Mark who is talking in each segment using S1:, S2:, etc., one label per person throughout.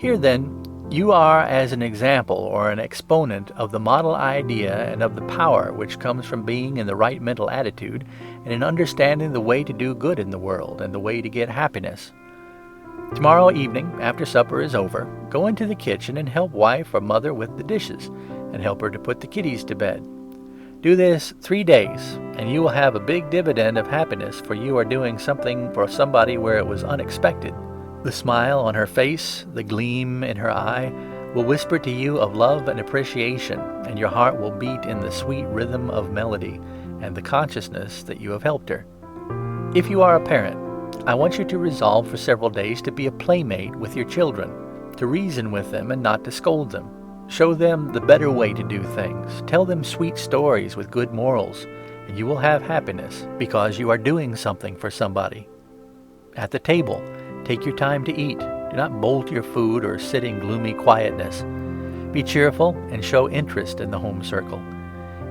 S1: Here then, you are as an example or an exponent of the model idea and of the power which comes from being in the right mental attitude and in understanding the way to do good in the world and the way to get happiness. Tomorrow evening, after supper is over, go into the kitchen and help wife or mother with the dishes and help her to put the kiddies to bed. Do this 3 days, and you will have a big dividend of happiness, for you are doing something for somebody where it was unexpected. The smile on her face, the gleam in her eye, will whisper to you of love and appreciation, and your heart will beat in the sweet rhythm of melody and the consciousness that you have helped her. If you are a parent, I want you to resolve for several days to be a playmate with your children, to reason with them and not to scold them. Show them the better way to do things. Tell them sweet stories with good morals, and you will have happiness because you are doing something for somebody. At the table, take your time to eat. Do not bolt your food or sit in gloomy quietness. Be cheerful and show interest in the home circle.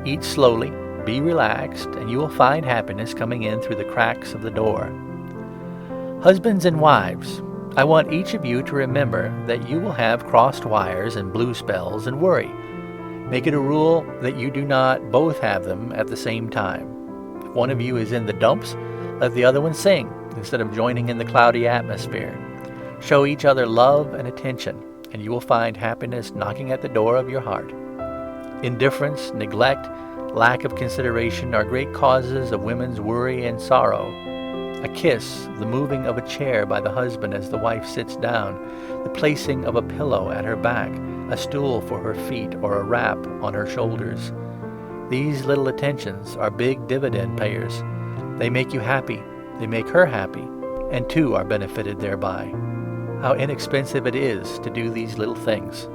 S1: Eat slowly, be relaxed, and you will find happiness coming in through the cracks of the door. Husbands and wives, I want each of you to remember that you will have crossed wires and blue spells and worry. Make it a rule that you do not both have them at the same time. If one of you is in the dumps, let the other one sing instead of joining in the cloudy atmosphere. Show each other love and attention, and you will find happiness knocking at the door of your heart. Indifference, neglect, lack of consideration are great causes of women's worry and sorrow. A kiss, the moving of a chair by the husband as the wife sits down, the placing of a pillow at her back, a stool for her feet, or a wrap on her shoulders. These little attentions are big dividend payers. They make you happy, they make her happy, and two are benefited thereby. How inexpensive it is to do these little things.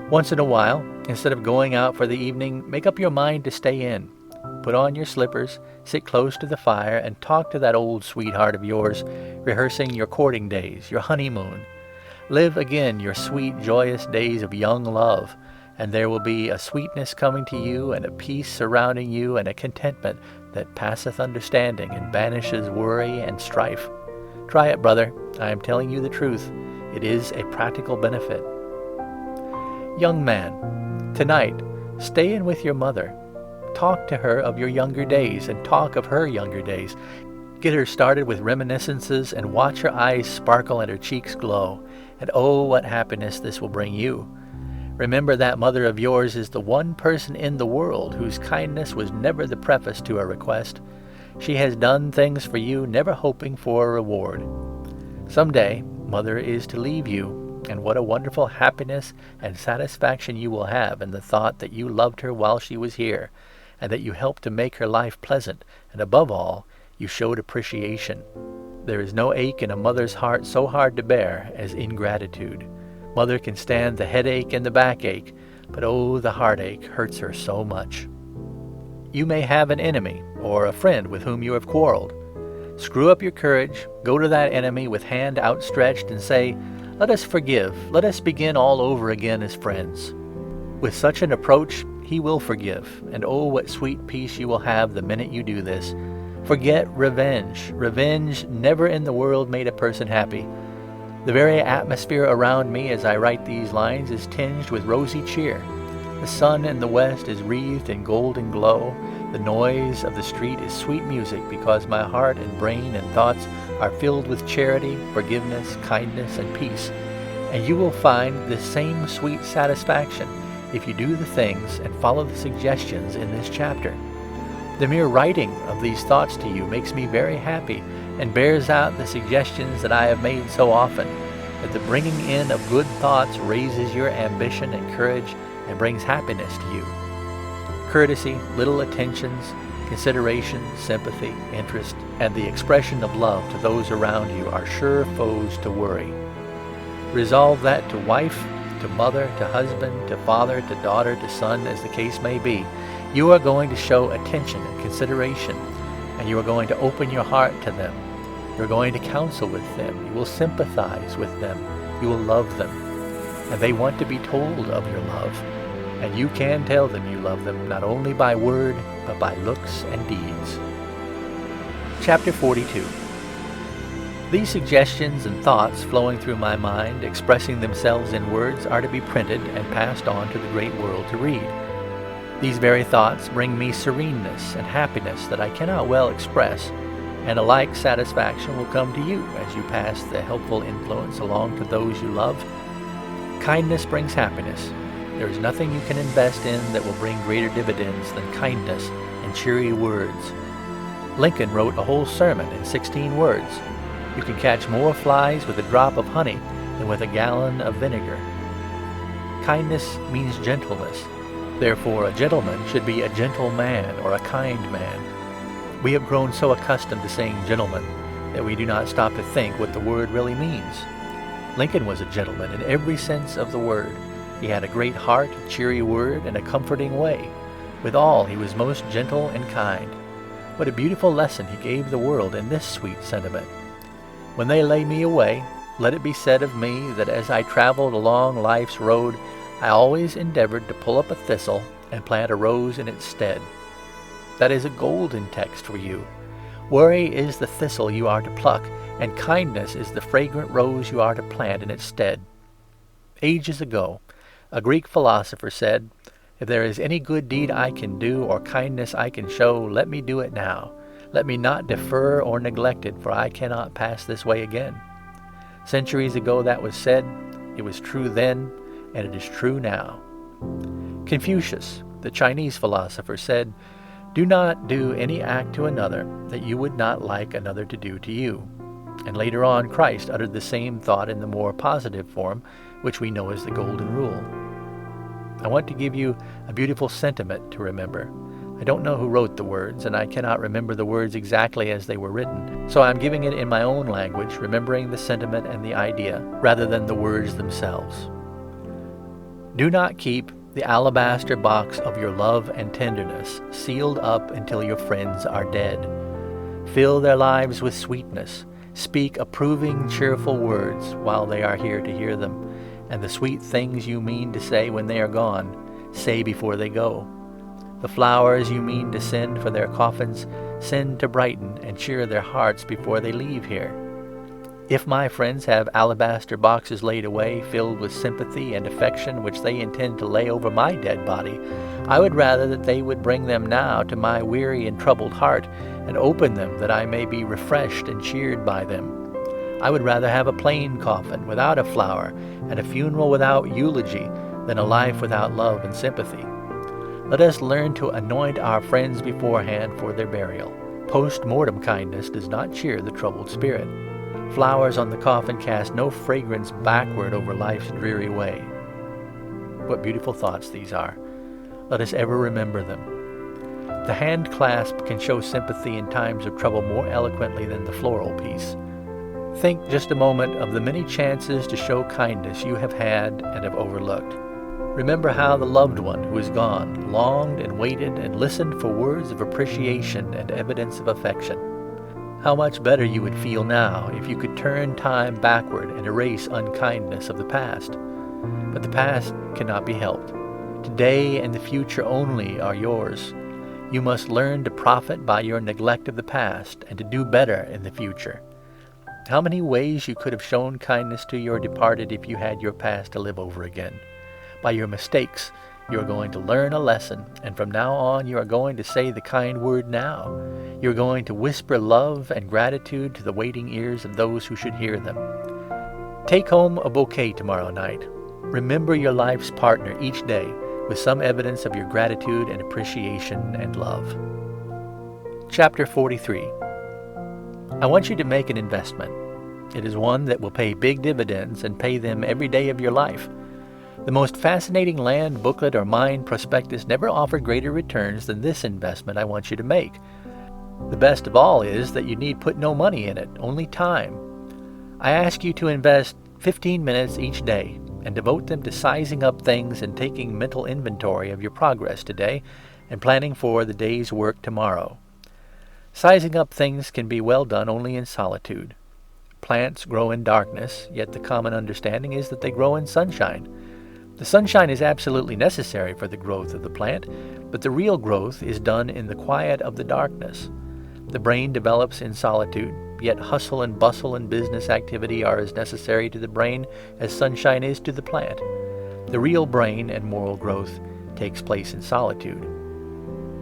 S1: Once in a while, instead of going out for the evening, make up your mind to stay in. Put on your slippers, sit close to the fire, and talk to that old sweetheart of yours, rehearsing your courting days, your honeymoon. Live again your sweet, joyous days of young love, and there will be a sweetness coming to you, and a peace surrounding you, and a contentment that passeth understanding and banishes worry and strife. Try it, brother. I am telling you the truth. It is a practical benefit. Young man, tonight, stay in with your mother. Talk to her of your younger days, and talk of her younger days. Get her started with reminiscences, and watch her eyes sparkle and her cheeks glow. And oh, what happiness this will bring you. Remember that mother of yours is the one person in the world whose kindness was never the preface to a request. She has done things for you, never hoping for a reward. Someday, mother is to leave you, and what a wonderful happiness and satisfaction you will have in the thought that you loved her while she was here, and that you helped to make her life pleasant, and above all, you showed appreciation. There is no ache in a mother's heart so hard to bear as ingratitude. Mother can stand the headache and the backache, but oh, the heartache hurts her so much. You may have an enemy or a friend with whom you have quarreled. Screw up your courage, go to that enemy with hand outstretched and say, "Let us forgive, let us begin all over again as friends." With such an approach, he will forgive, and oh, what sweet peace you will have the minute you do this. Forget revenge. Revenge never in the world made a person happy. The very atmosphere around me as I write these lines is tinged with rosy cheer. The sun in the west is wreathed in golden glow. The noise of the street is sweet music because my heart and brain and thoughts are filled with charity, forgiveness, kindness, and peace. And you will find the same sweet satisfaction if you do the things and follow the suggestions in this chapter. The mere writing of these thoughts to you makes me very happy and bears out the suggestions that I have made so often, that the bringing in of good thoughts raises your ambition and courage and brings happiness to you. Courtesy, little attentions, consideration, sympathy, interest, and the expression of love to those around you are sure foes to worry. Resolve that to wife, to mother, to husband, to father, to daughter, to son, as the case may be, you are going to show attention and consideration, and you are going to open your heart to them. You're going to counsel with them. You will sympathize with them. You will love them. And they want to be told of your love. And you can tell them you love them, not only by word, but by looks and deeds. Chapter 42. These suggestions and thoughts flowing through my mind, expressing themselves in words, are to be printed and passed on to the great world to read. These very thoughts bring me sereneness and happiness that I cannot well express, and a like satisfaction will come to you as you pass the helpful influence along to those you love. Kindness brings happiness. There is nothing you can invest in that will bring greater dividends than kindness and cheery words. Lincoln wrote a whole sermon in 16 words. You can catch more flies with a drop of honey than with a gallon of vinegar. Kindness means gentleness. Therefore, a gentleman should be a gentle man or a kind man. We have grown so accustomed to saying gentleman that we do not stop to think what the word really means. Lincoln was a gentleman in every sense of the word. He had a great heart, a cheery word, and a comforting way. Withal, he was most gentle and kind. What a beautiful lesson he gave the world in this sweet sentiment. When they lay me away, let it be said of me that as I traveled along life's road, I always endeavored to pull up a thistle and plant a rose in its stead. That is a golden text for you. Worry is the thistle you are to pluck, and kindness is the fragrant rose you are to plant in its stead. Ages ago, a Greek philosopher said, "If there is any good deed I can do or kindness I can show, let me do it now. Let me not defer or neglect it, for I cannot pass this way again." Centuries ago that was said. It was true then, and it is true now. Confucius, the Chinese philosopher, said, "Do not do any act to another that you would not like another to do to you." And later on, Christ uttered the same thought in the more positive form, which we know as the Golden Rule. I want to give you a beautiful sentiment to remember. I don't know who wrote the words, and I cannot remember the words exactly as they were written, so I'm giving it in my own language, remembering the sentiment and the idea, rather than the words themselves. Do not keep the alabaster box of your love and tenderness sealed up until your friends are dead. Fill their lives with sweetness. Speak approving, cheerful words while they are here to hear them, and the sweet things you mean to say when they are gone, say before they go. The flowers you mean to send for their coffins, send to brighten and cheer their hearts before they leave here. If my friends have alabaster boxes laid away, filled with sympathy and affection which they intend to lay over my dead body, I would rather that they would bring them now to my weary and troubled heart, and open them that I may be refreshed and cheered by them. I would rather have a plain coffin without a flower, and a funeral without eulogy, than a life without love and sympathy. Let us learn to anoint our friends beforehand for their burial. Post-mortem kindness does not cheer the troubled spirit. Flowers on the coffin cast no fragrance backward over life's dreary way. What beautiful thoughts these are. Let us ever remember them. The hand clasp can show sympathy in times of trouble more eloquently than the floral piece. Think just a moment of the many chances to show kindness you have had and have overlooked. Remember how the loved one who is gone longed and waited and listened for words of appreciation and evidence of affection. How much better you would feel now if you could turn time backward and erase unkindness of the past. But the past cannot be helped. Today and the future only are yours. You must learn to profit by your neglect of the past and to do better in the future. How many ways you could have shown kindness to your departed if you had your past to live over again. By your mistakes, you are going to learn a lesson, and from now on you are going to say the kind word now. You are going to whisper love and gratitude to the waiting ears of those who should hear them. Take home a bouquet tomorrow night. Remember your life's partner each day with some evidence of your gratitude and appreciation and love. Chapter 43. I want you to make an investment. It is one that will pay big dividends and pay them every day of your life. The most fascinating land booklet or mine prospectus never offered greater returns than this investment I want you to make. The best of all is that you need put no money in it, only time. I ask you to invest 15 minutes each day and devote them to sizing up things and taking mental inventory of your progress today and planning for the day's work tomorrow. Sizing up things can be well done only in solitude. Plants grow in darkness, yet the common understanding is that they grow in sunshine. The sunshine is absolutely necessary for the growth of the plant, but the real growth is done in the quiet of the darkness. The brain develops in solitude. yet hustle and bustle and business activity are as necessary to the brain as sunshine is to the plant. The real brain and moral growth takes place in solitude.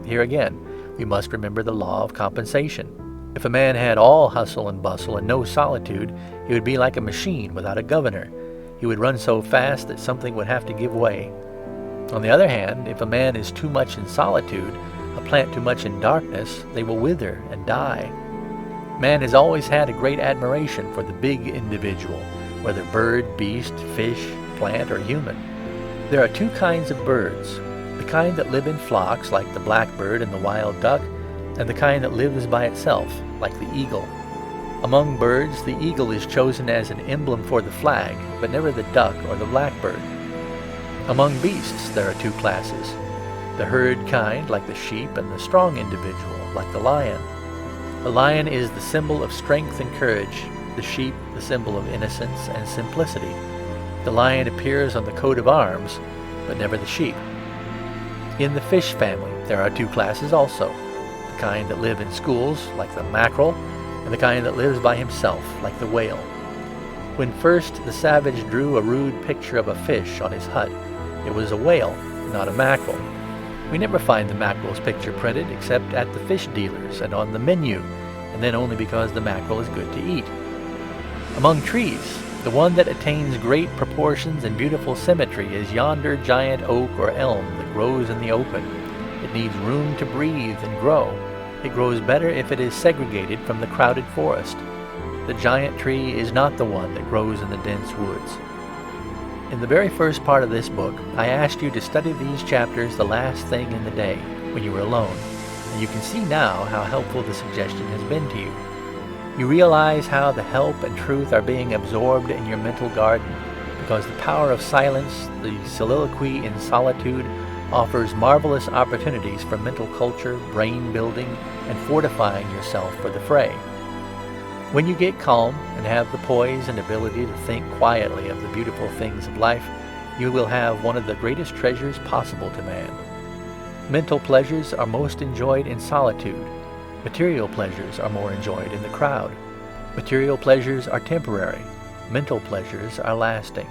S1: Here again, we must remember the law of compensation. If a man had all hustle and bustle and no solitude, he would be like a machine without a governor. He would run so fast that something would have to give way. On the other hand, if a man is too much in solitude, a plant too much in darkness, they will wither and die. Man has always had a great admiration for the big individual, whether bird, beast, fish, plant, or human. There are two kinds of birds, the kind that live in flocks like the blackbird and the wild duck, and the kind that lives by itself like the eagle. Among birds, the eagle is chosen as an emblem for the flag, but never the duck or the blackbird. Among beasts, there are two classes, the herd kind like the sheep and the strong individual like the lion. The lion is the symbol of strength and courage, the sheep the symbol of innocence and simplicity. The lion appears on the coat of arms, but never the sheep. In the fish family, there are two classes also, the kind that live in schools, like the mackerel, and the kind that lives by himself, like the whale. When first the savage drew a rude picture of a fish on his hut, it was a whale, not a mackerel. We never find the mackerel's picture printed except at the fish dealers and on the menu, and then only because the mackerel is good to eat. Among trees, the one that attains great proportions and beautiful symmetry is yonder giant oak or elm that grows in the open. It needs room to breathe and grow. It grows better if it is segregated from the crowded forest. The giant tree is not the one that grows in the dense woods. In the very first part of this book, I asked you to study these chapters the last thing in the day, when you were alone, and you can see now how helpful the suggestion has been to you. You realize how the help and truth are being absorbed in your mental garden, because the power of silence, the soliloquy in solitude, offers marvelous opportunities for mental culture, brain building, and fortifying yourself for the fray. When you get calm and have the poise and ability to think quietly of the beautiful things of life, you will have one of the greatest treasures possible to man. Mental pleasures are most enjoyed in solitude. Material pleasures are more enjoyed in the crowd. Material pleasures are temporary. Mental pleasures are lasting.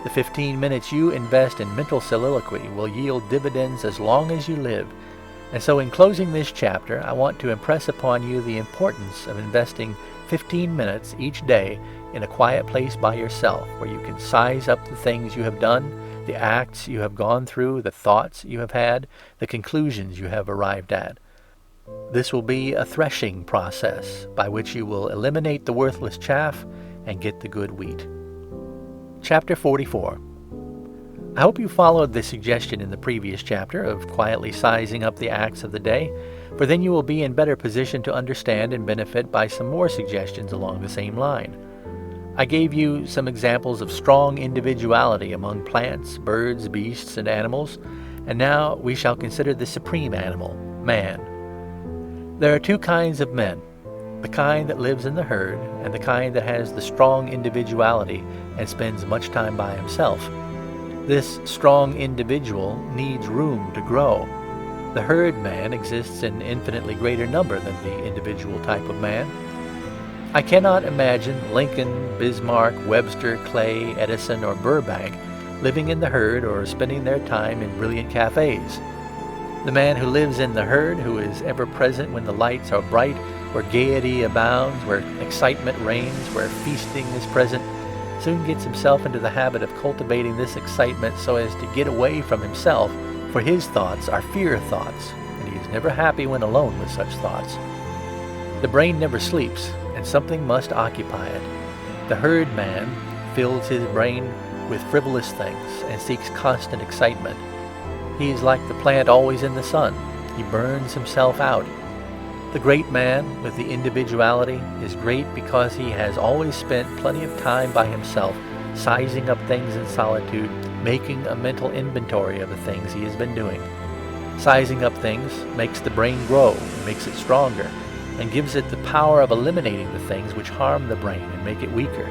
S1: The 15 minutes you invest in mental soliloquy will yield dividends as long as you live. And so in closing this chapter, I want to impress upon you the importance of investing 15 minutes each day in a quiet place by yourself where you can size up the things you have done, the acts you have gone through, the thoughts you have had, the conclusions you have arrived at. This will be a threshing process by which you will eliminate the worthless chaff and get the good wheat. Chapter 44. I hope you followed the suggestion in the previous chapter of quietly sizing up the acts of the day, for then you will be in better position to understand and benefit by some more suggestions along the same line. I gave you some examples of strong individuality among plants, birds, beasts, and animals, and now we shall consider the supreme animal, man. There are two kinds of men, the kind that lives in the herd and the kind that has the strong individuality and spends much time by himself. This strong individual needs room to grow. The herd man exists in infinitely greater number than the individual type of man. I cannot imagine Lincoln, Bismarck, Webster, Clay, Edison, or Burbank living in the herd or spending their time in brilliant cafes. The man who lives in the herd, who is ever present when the lights are bright, where gaiety abounds, where excitement reigns, where feasting is present, soon gets himself into the habit of cultivating this excitement so as to get away from himself, for his thoughts are fear thoughts, and he is never happy when alone with such thoughts. The brain never sleeps, and something must occupy it. The herd man fills his brain with frivolous things and seeks constant excitement. He is like the plant always in the sun. He burns himself out. The great man with the individuality is great because he has always spent plenty of time by himself, sizing up things in solitude, making a mental inventory of the things he has been doing. Sizing up things makes the brain grow, makes it stronger, and gives it the power of eliminating the things which harm the brain and make it weaker.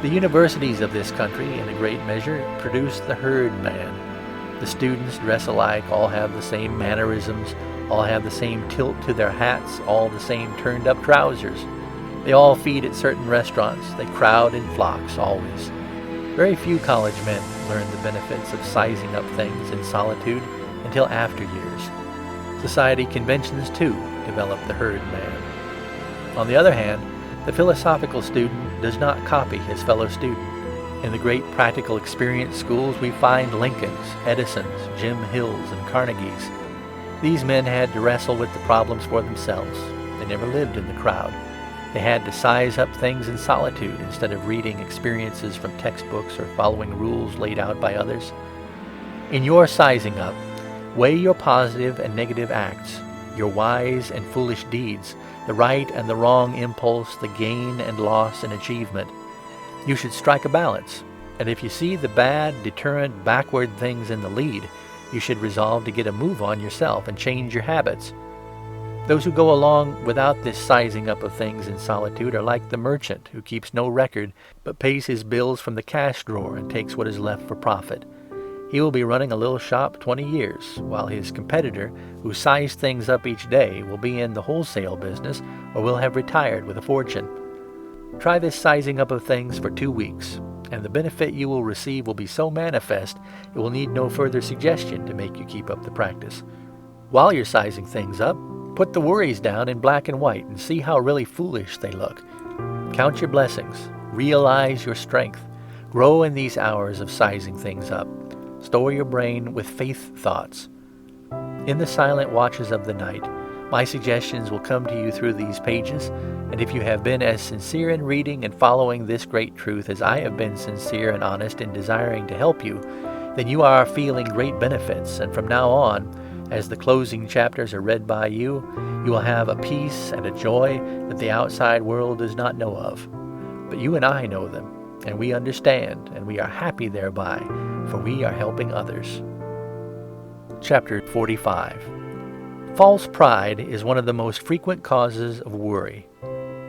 S1: The universities of this country, in a great measure, produce the herd man. The students dress alike, all have the same mannerisms, all have the same tilt to their hats, all the same turned-up trousers. They all feed at certain restaurants. They crowd in flocks, always. Very few college men learn the benefits of sizing up things in solitude until after years. Society conventions, too, develop the herd man. On the other hand, the philosophical student does not copy his fellow student. In the great practical experience schools, we find Lincolns, Edisons, Jim Hills, and Carnegies. These men had to wrestle with the problems for themselves. They never lived in the crowd. They had to size up things in solitude instead of reading experiences from textbooks or following rules laid out by others. In your sizing up, weigh your positive and negative acts, your wise and foolish deeds, the right and the wrong impulse, the gain and loss and achievement. You should strike a balance, and if you see the bad, deterrent, backward things in the lead, you should resolve to get a move on yourself and change your habits. Those who go along without this sizing up of things in solitude are like the merchant who keeps no record but pays his bills from the cash drawer and takes what is left for profit. He will be running a little shop 20 years, while his competitor, who sizes things up each day, will be in the wholesale business or will have retired with a fortune. Try this sizing up of things for 2 weeks, and the benefit you will receive will be so manifest it will need no further suggestion to make you keep up the practice. While you're sizing things up, put the worries down in black and white and see how really foolish they look. Count your blessings. Realize your strength. Grow in these hours of sizing things up. Store your brain with faith thoughts. In the silent watches of the night, my suggestions will come to you through these pages, and if you have been as sincere in reading and following this great truth as I have been sincere and honest in desiring to help you, then you are feeling great benefits, and from now on, as the closing chapters are read by you, you will have a peace and a joy that the outside world does not know of. But you and I know them, and we understand, and we are happy thereby, for we are helping others. Chapter 45. False pride is one of the most frequent causes of worry.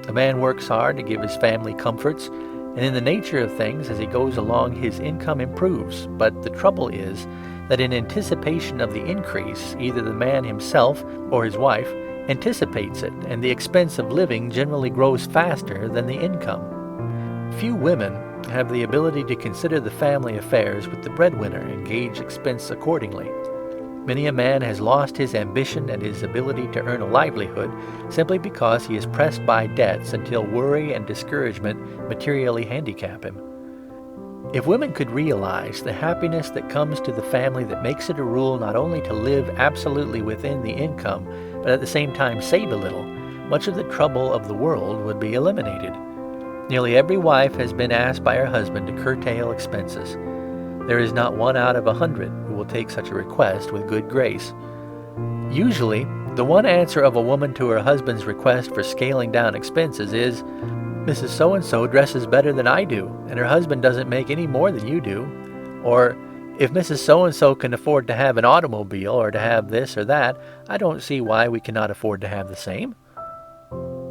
S1: A man works hard to give his family comforts, and in the nature of things, as he goes along, his income improves. But the trouble is that in anticipation of the increase, either the man himself or his wife anticipates it, and the expense of living generally grows faster than the income. Few women have the ability to consider the family affairs with the breadwinner and gauge expense accordingly. Many a man has lost his ambition and his ability to earn a livelihood simply because he is pressed by debts until worry and discouragement materially handicap him. If women could realize the happiness that comes to the family that makes it a rule not only to live absolutely within the income, but at the same time save a little, much of the trouble of the world would be eliminated. Nearly every wife has been asked by her husband to curtail expenses. There is not 1 out of 100 who will take such a request with good grace. Usually, the one answer of a woman to her husband's request for scaling down expenses is, "Mrs. So-and-so dresses better than I do, and her husband doesn't make any more than you do." Or, "If Mrs. So-and-so can afford to have an automobile or to have this or that, I don't see why we cannot afford to have the same."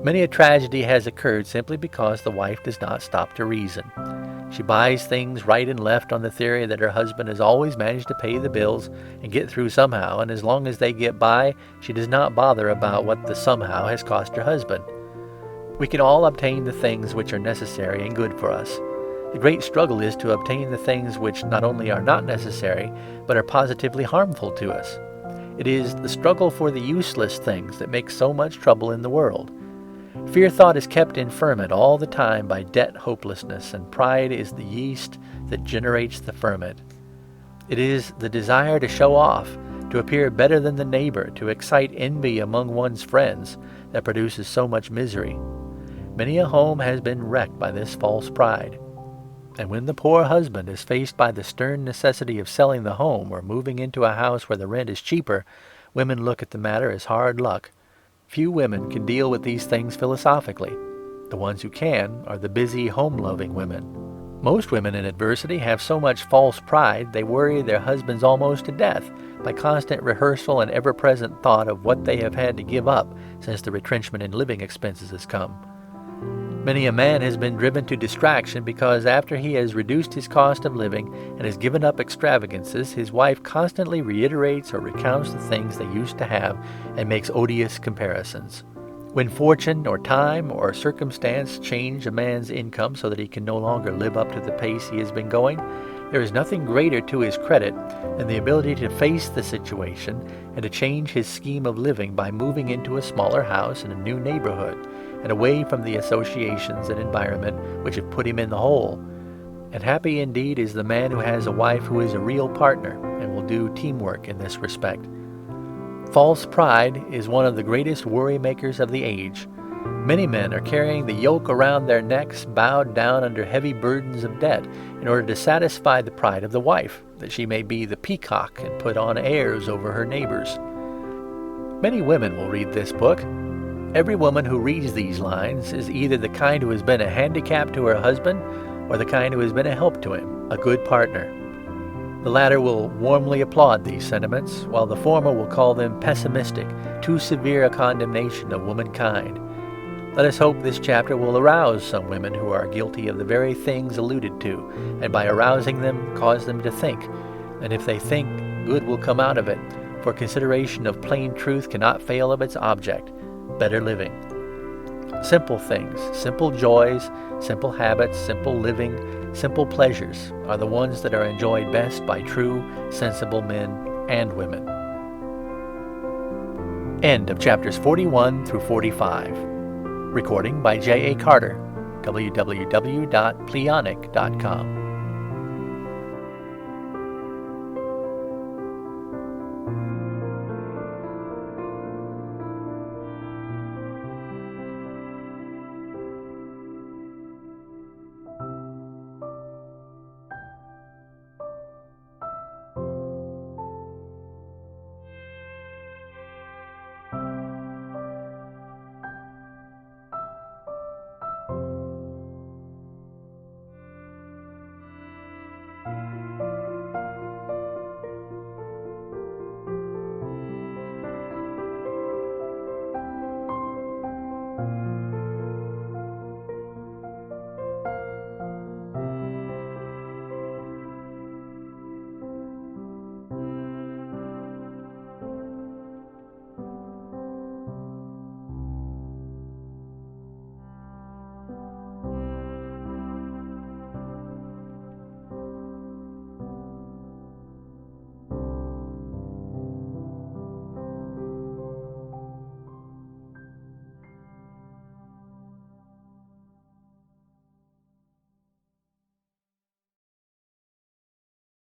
S1: Many a tragedy has occurred simply because the wife does not stop to reason. She buys things right and left on the theory that her husband has always managed to pay the bills and get through somehow, and as long as they get by, she does not bother about what the somehow has cost her husband. We can all obtain the things which are necessary and good for us. The great struggle is to obtain the things which not only are not necessary, but are positively harmful to us. It is the struggle for the useless things that makes so much trouble in the world. Fear thought is kept in ferment all the time by debt hopelessness, and pride is the yeast that generates the ferment. It is the desire to show off, to appear better than the neighbor, to excite envy among one's friends, that produces so much misery. Many a home has been wrecked by this false pride. And when the poor husband is faced by the stern necessity of selling the home or moving into a house where the rent is cheaper, women look at the matter as hard luck. Few women can deal with these things philosophically. The ones who can are the busy, home-loving women. Most women in adversity have so much false pride they worry their husbands almost to death by constant rehearsal and ever-present thought of what they have had to give up since the retrenchment in living expenses has come. Many a man has been driven to distraction because after he has reduced his cost of living and has given up extravagances, his wife constantly reiterates or recounts the things they used to have and makes odious comparisons. When fortune or time or circumstance change a man's income so that he can no longer live up to the pace he has been going, there is nothing greater to his credit than the ability to face the situation and to change his scheme of living by moving into a smaller house in a new neighborhood and away from the associations and environment which have put him in the hole. And happy indeed is the man who has a wife who is a real partner and will do teamwork in this respect. False pride is one of the greatest worry makers of the age. Many men are carrying the yoke around their necks, bowed down under heavy burdens of debt, in order to satisfy the pride of the wife, that she may be the peacock and put on airs over her neighbors. Many women will read this book. Every woman who reads these lines is either the kind who has been a handicap to her husband, or the kind who has been a help to him, a good partner. The latter will warmly applaud these sentiments, while the former will call them pessimistic, too severe a condemnation of womankind. Let us hope this chapter will arouse some women who are guilty of the very things alluded to, and by arousing them, cause them to think. And if they think, good will come out of it, for consideration of plain truth cannot fail of its object, better living. Simple things, simple joys, simple habits, simple living, simple pleasures are the ones that are enjoyed best by true, sensible men and women. End of chapters 41 through 45. Recording by J.A. Carter, www.pleonic.com.